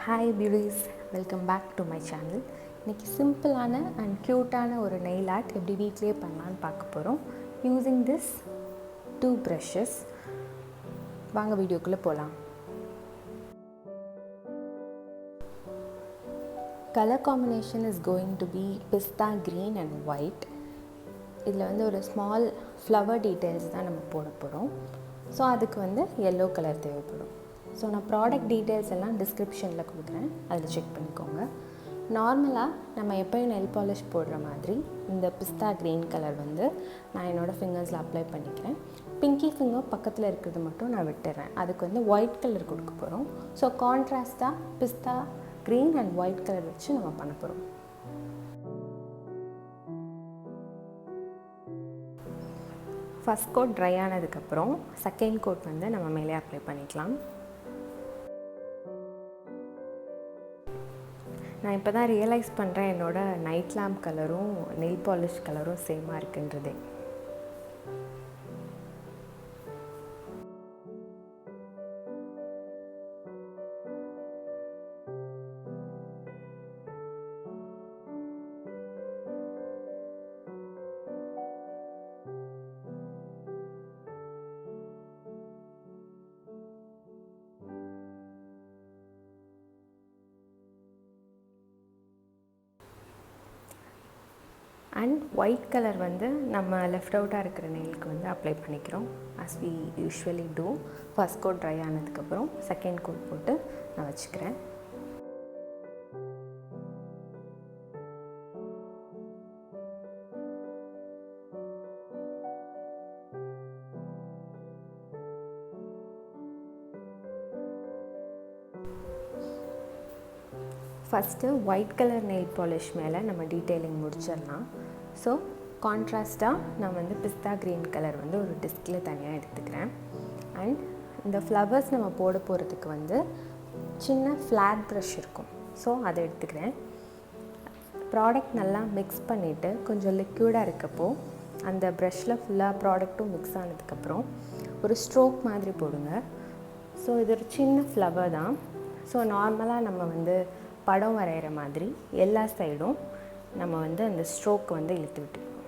Hi beauties, welcome back to my channel. இன்னைக்கு சிம்பிளான and க்யூட்டான ஒரு நெயில் ஆர்ட் எப்படி வீட்லேயே பண்ணலான்னு பார்க்க போகிறோம். Using this 2 brushes. வாங்க வீடியோக்குள்ளே போகலாம். Colour combination is going to be pista green and white. இதில் வந்து ஒரு ஸ்மால் ஃப்ளவர் டீட்டெயில்ஸ் தான் நம்ம போட போகிறோம். ஸோ அதுக்கு எல்லோ கலர் தேவைப்படும். ஸோ நான் ப்ராடக்ட் டீட்டெயில்ஸ் எல்லாம் டிஸ்கிரிப்ஷனில் கொடுக்குறேன், அதில் செக் பண்ணிக்கோங்க. நார்மலாக நம்ம எப்போயும் நெல் பாலிஷ் போடுற மாதிரி இந்த பிஸ்தா க்ரீன் கலர் நான் என்னோடய ஃபிங்கர்ஸில் அப்ளை பண்ணிக்கிறேன். பிங்கி ஃபிங்கர் பக்கத்தில் இருக்கிறது மட்டும் நான் விட்டுறேன். அதுக்கு ஒயிட் கலர் கொடுக்க போகிறோம். ஸோ கான்ட்ராஸ்ட்டாக pista green and white colour வச்சு நம்ம பண்ண போகிறோம். ஃபஸ்ட் கோட் ட்ரை ஆனதுக்கப்புறம் செகண்ட் கோட் நம்ம மேலே அப்ளை பண்ணிக்கலாம். நான் இப்போ தான் ரியலைஸ் பண்ணுறேன் என்னோடய நைட் லேம்ப் கலரும் நெயில் பாலிஷ் கலரும் சேமாக இருக்குன்றதே. அண்ட் ஒயிட் கலர் நம்ம லெஃப்ட் அவுட்டாக இருக்கிற நெயிலுக்கு அப்ளை பண்ணிக்கிறோம். as we usually do. First coat dry ஆனதுக்கப்புறம் செகண்ட் கோட் போட்டு நான் வச்சுக்கிறேன். First white colour nail polish மேலே நம்ம டீட்டெயிலிங் முடிச்சிடலாம். ஸோ கான்ட்ராஸ்ட்டாக நான் பிஸ்தா க்ரீன் கலர் ஒரு டிஸ்கில் தனியாக எடுத்துக்கிறேன். அண்ட் இந்த ஃப்ளவர்ஸ் நம்ம போட போகிறதுக்கு சின்ன ஃப்ளாட் ப்ரஷ் இருக்கும். ஸோ அதை எடுத்துக்கிறேன். ப்ராடக்ட் நல்லா மிக்ஸ் பண்ணிவிட்டு கொஞ்சம் லிக்யூடாக இருக்கப்போ அந்த ப்ரஷ்ஷில் ஃபுல்லாக ப்ராடக்ட்டும் மிக்ஸ் ஆனதுக்கப்புறம் ஒரு ஸ்ட்ரோக் மாதிரி போடுங்க. ஸோ இது ஒரு சின்ன ஃப்ளவர் தான். ஸோ நார்மலாக நம்ம படம் வரைகிற மாதிரி எல்லா சைடும் நம்ம அந்த ஸ்ட்ரோக் இழுத்து விட்டுருக்கோம்.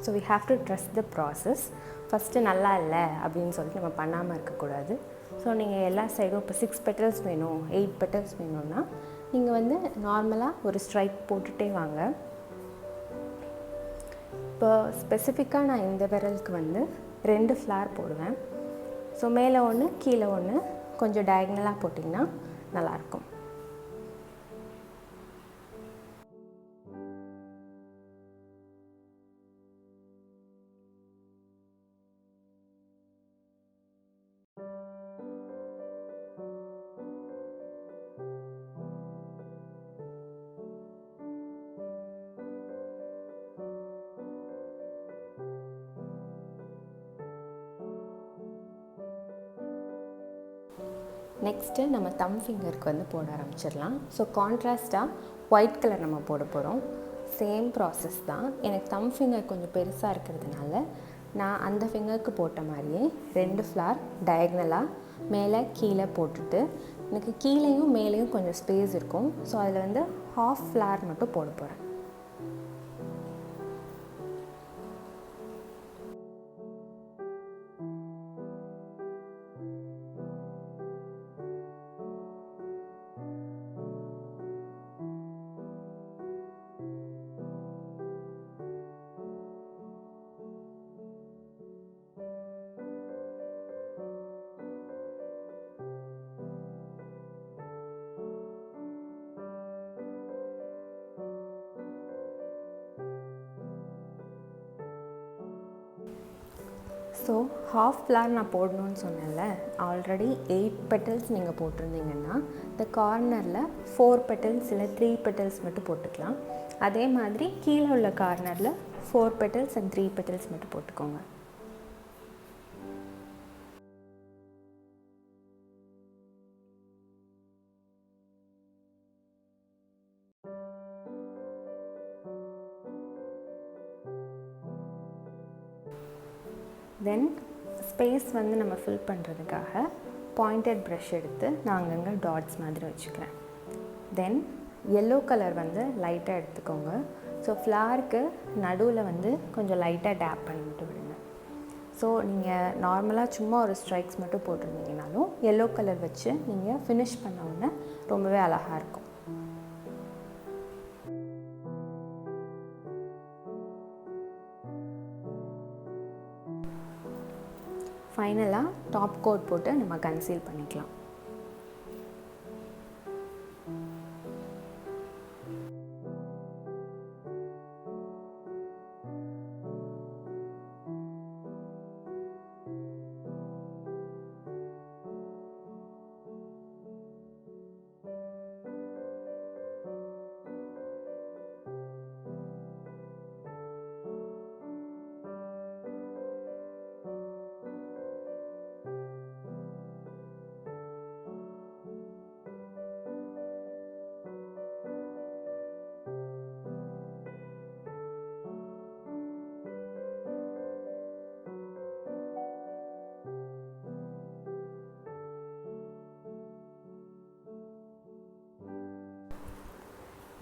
So we have to trust the process. First நல்லா இல்லை அப்படின்னு சொல்லிட்டு நம்ம பண்ணாமல் இருக்கக்கூடாது. ஸோ நீங்கள் எல்லா சைடும் இப்போ 6 petals வேணும், 8 petals வேணும்னா நீங்கள் நார்மலாக ஒரு ஸ்ட்ரைக் போட்டுகிட்டே வாங்க. இப்போ ஸ்பெசிஃபிக்காக நான் இந்த விரலுக்கு 2 ஃப்ளார் போடுவேன். ஸோ மேலே ஒன்று கீழே ஒன்று கொஞ்சம் டயக்னலாக போட்டிங்கன்னா நல்லாயிருக்கும். நெக்ஸ்ட்டு நம்ம தம் ஃபிங்கருக்கு போட ஆரம்பிச்சிடலாம். ஸோ கான்ட்ராஸ்ட்டாக ஒயிட் கலர் நம்ம போட போகிறோம். சேம் ப்ராசஸ் தான். எனக்கு தம் ஃபிங்கர் கொஞ்சம் பெருசாக இருக்கிறதுனால நான் அந்த ஃபிங்கருக்கு போட்ட மாதிரியே 2 ஃப்ளார் டயக்னலாக மேலே கீழே போட்டுட்டு எனக்கு கீழேயும் மேலேயும் கொஞ்சம் ஸ்பேஸ் இருக்கும். ஸோ அதில் ½ ஃப்ளார் மட்டும் போட போகிறேன். ஸோ ½ ஃப்ளார் நான் போடணும்னு சொன்னேன்ல, ஆல்ரெடி 8 petals நீங்கள் போட்டிருந்தீங்கன்னா இந்த கார்னரில் 4 petals இல்லை 3 petals மட்டும் போட்டுக்கலாம். அதே மாதிரி கீழே உள்ள கார்னரில் 4 petals and 3 petals மட்டும் போட்டுக்கோங்க. தென் ஸ்பேஸ் நம்ம ஃபில் பண்ணுறதுக்காக பாயிண்டட் ப்ரஷ் எடுத்து நான் அங்கங்கே டாட்ஸ் மாதிரி வச்சுக்கிறேன். தென் எல்லோ கலர் வந்து லைட்டாக எடுத்துக்கோங்க. ஸோ ஃப்ளாருக்கு நடுவில் வந்து கொஞ்சம் லைட்டாக டேப் பண்ணிவிட்டு விடுங்க. ஸோ நீங்கள் நார்மலாக சும்மா ஒரு ஸ்ட்ரைக்ஸ் மட்டும் போட்டிருந்தீங்கனாலும் எல்லோ கலர் வச்சு நீங்கள் ஃபினிஷ் பண்ண உடனே ரொம்பவே அழகாக இருக்கும். ஃபைனலாக டாப் கோட் போட்டு நம்ம கன்சீல் பண்ணிக்கலாம்.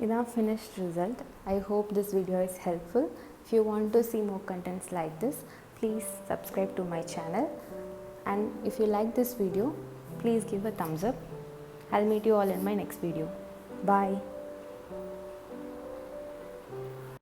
இதான் finished result. I hope this video is helpful. If you want to see more contents like this, please subscribe to my channel. And if you like this video, please give a thumbs up. I'll meet you all in my next video. Bye.